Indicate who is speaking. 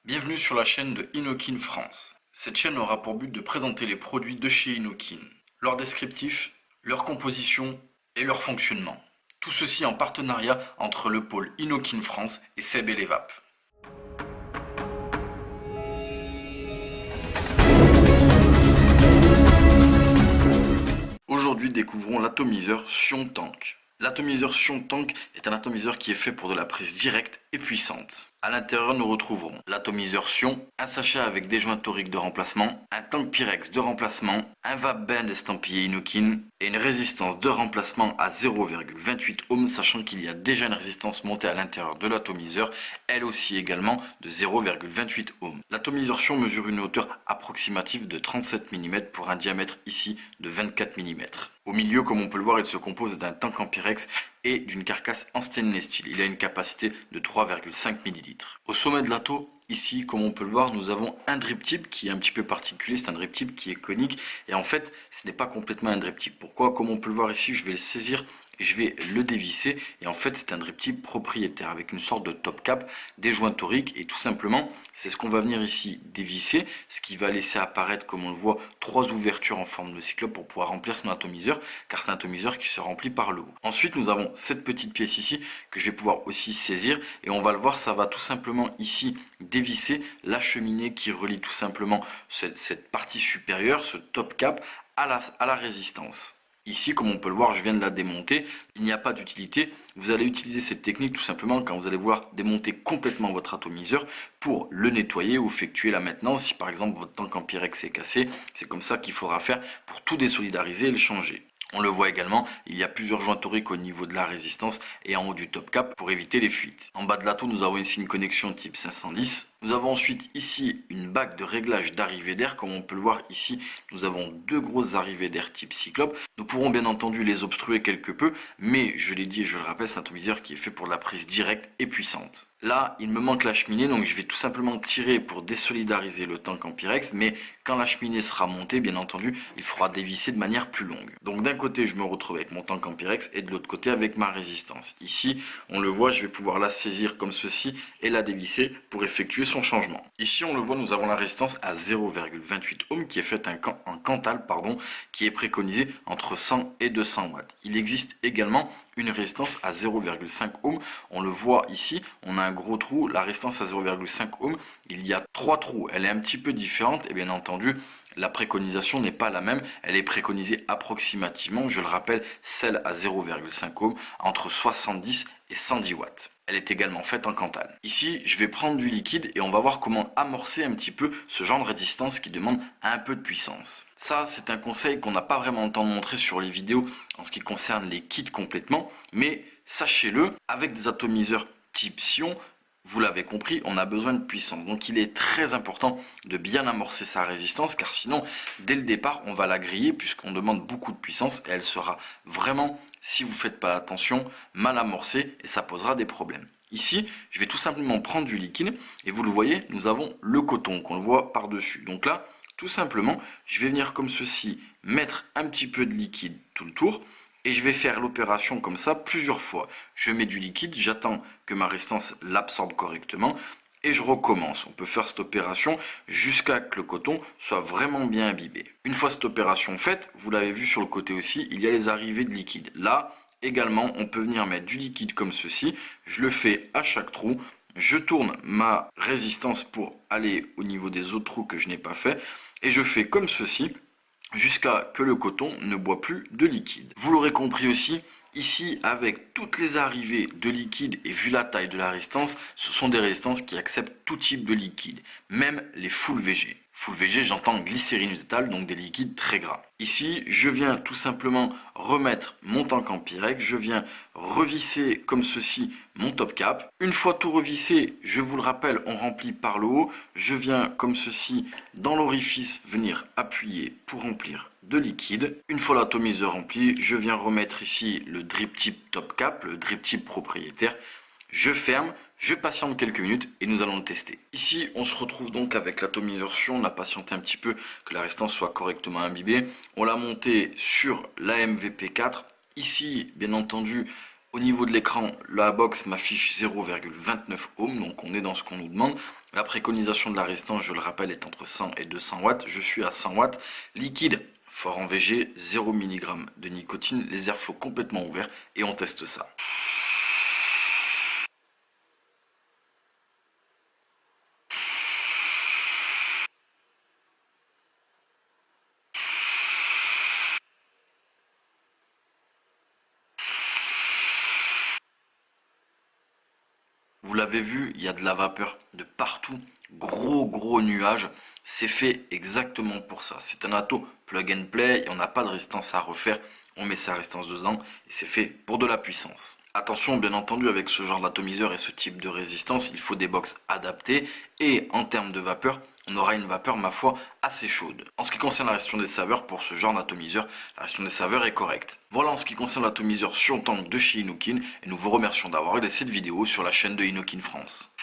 Speaker 1: Bienvenue sur la chaîne de Inokin France. Cette chaîne aura pour but de présenter les produits de chez Inokin, leur descriptif, leur composition et leur fonctionnement. Tout ceci en partenariat entre le pôle Inokin France et Seb et Levap. Aujourd'hui, découvrons l'atomiseur Sion Tank. L'atomiseur Sion Tank est un atomiseur qui est fait pour de la prise directe et puissante. À l'intérieur, nous retrouverons l'atomiseur Sion, un sachet avec des joints toriques de remplacement, un tank Pyrex de remplacement, un vape band estampillé Inokin et une résistance de remplacement à 0,28 ohms, sachant qu'il y a déjà une résistance montée à l'intérieur de l'atomiseur, elle aussi également de 0,28 ohms. L'atomiseur Sion mesure une hauteur approximative de 37 mm pour un diamètre ici de 24 mm. Au milieu, comme on peut le voir, il se compose d'un tank en Pyrex et d'une carcasse en stainless steel. Il a une capacité de 3,5 ml. Au sommet de l'atto, ici, comme on peut le voir, nous avons un drip tip qui est un petit peu particulier. C'est un drip tip qui est conique et en fait, ce n'est pas complètement un drip tip. Pourquoi? Comme on peut le voir ici, je vais le saisir et je vais le dévisser et en fait c'est un drip tip propriétaire avec une sorte de top cap, des joints toriques et tout simplement c'est ce qu'on va venir ici dévisser, ce qui va laisser apparaître, comme on le voit, trois ouvertures en forme de cyclope pour pouvoir remplir son atomiseur, car c'est un atomiseur qui se remplit par le haut. Ensuite nous avons cette petite pièce ici que je vais pouvoir aussi saisir et on va le voir, ça va tout simplement ici dévisser la cheminée qui relie tout simplement cette partie supérieure, ce top cap à la résistance. Ici, comme on peut le voir, je viens de la démonter. Il n'y a pas d'utilité. Vous allez utiliser cette technique tout simplement quand vous allez vouloir démonter complètement votre atomiseur pour le nettoyer ou effectuer la maintenance. Si par exemple votre tank en Pyrex est cassé, c'est comme ça qu'il faudra faire pour tout désolidariser et le changer. On le voit également, il y a plusieurs joints toriques au niveau de la résistance et en haut du top cap pour éviter les fuites. En bas de l'atto, nous avons ici une connexion type 510. Nous avons ensuite ici une bague de réglage d'arrivée d'air. Comme on peut le voir ici, nous avons deux grosses arrivées d'air type cyclope. Nous pourrons bien entendu les obstruer quelque peu, mais je l'ai dit et je le rappelle, c'est un atomiseur qui est fait pour de la prise directe et puissante. Là, il me manque la cheminée, donc je vais tout simplement tirer pour désolidariser le tank en Pyrex, mais quand la cheminée sera montée, bien entendu, il faudra dévisser de manière plus longue. Donc d'un côté, je me retrouve avec mon tank en Pyrex et de l'autre côté avec ma résistance. Ici, on le voit, je vais pouvoir la saisir comme ceci et la dévisser pour effectuer son changement. Ici, on le voit, nous avons la résistance à 0,28 ohms qui est faite en Cantal, qui est préconisée entre 100 et 200 watts. Il existe également une résistance à 0,5 ohms. On le voit ici, on a un gros trou, la résistance à 0,5 ohms, il y a trois trous, elle est un petit peu différente et bien entendu, la préconisation n'est pas la même, elle est préconisée approximativement, je le rappelle, celle à 0,5 ohms, entre 70 et 110 watts. Elle est également faite en Cantal. Ici, je vais prendre du liquide et on va voir comment amorcer un petit peu ce genre de résistance qui demande un peu de puissance. Ça, c'est un conseil qu'on n'a pas vraiment le temps de montrer sur les vidéos en ce qui concerne les kits complètement, mais sachez-le, avec des atomiseurs type Sion, vous l'avez compris, on a besoin de puissance. Donc il est très important de bien amorcer sa résistance, car sinon, dès le départ, on va la griller puisqu'on demande beaucoup de puissance et elle sera vraiment, si vous ne faites pas attention, mal amorcée et ça posera des problèmes. Ici, je vais tout simplement prendre du liquide et vous le voyez, nous avons le coton qu'on le voit par-dessus. Donc là, tout simplement, je vais venir comme ceci, mettre un petit peu de liquide tout le tour et je vais faire l'opération comme ça plusieurs fois. Je mets du liquide, j'attends que ma résistance l'absorbe correctement et je recommence. On peut faire cette opération jusqu'à ce que le coton soit vraiment bien imbibé. Une fois cette opération faite, vous l'avez vu sur le côté aussi, il y a les arrivées de liquide. Là, également, on peut venir mettre du liquide comme ceci. Je le fais à chaque trou. Je tourne ma résistance pour aller au niveau des autres trous que je n'ai pas fait. Et je fais comme ceci jusqu'à ce que le coton ne boit plus de liquide. Vous l'aurez compris aussi, ici avec toutes les arrivées de liquide et vu la taille de la résistance, ce sont des résistances qui acceptent tout type de liquide, même les full VG. Full VG, j'entends glycérine végétale, donc des liquides très gras. Ici, je viens tout simplement remettre mon tank en Pyrex, je viens revisser comme ceci mon top cap. Une fois tout revissé, je vous le rappelle, on remplit par le haut. Je viens comme ceci dans l'orifice venir appuyer pour remplir de liquide. Une fois l'atomiseur rempli, je viens remettre ici le drip tip top cap, le drip tip propriétaire. Je ferme. Je patiente quelques minutes et nous allons le tester. Ici, on se retrouve donc avec l'atomiseur Sion. On a patienté un petit peu que la résistance soit correctement imbibée. On l'a monté sur la MVP4. Ici, bien entendu, Au niveau de l'écran, la box m'affiche 0,29 ohms, donc on est dans ce qu'on nous demande. La préconisation de la résistance, je le rappelle, est entre 100 et 200 watts. Je suis à 100 watts. Liquide, fort en VG, 0 mg de nicotine, les airflows complètement ouverts et on teste ça. Vous l'avez vu, il y a de la vapeur de partout, gros nuage. C'est fait exactement pour ça. C'est un atto plug and play et on n'a pas de résistance à refaire. On met sa résistance dedans et c'est fait pour de la puissance. Attention, bien entendu, avec ce genre d'atomiseur et ce type de résistance, il faut des box adaptées et en termes de vapeur, on aura une vapeur, ma foi, assez chaude. En ce qui concerne la gestion des saveurs, pour ce genre d'atomiseur, la gestion des saveurs est correcte. Voilà en ce qui concerne l'atomiseur Sion Tank de chez Innokin, et nous vous remercions d'avoir regardé cette vidéo sur la chaîne de Innokin France.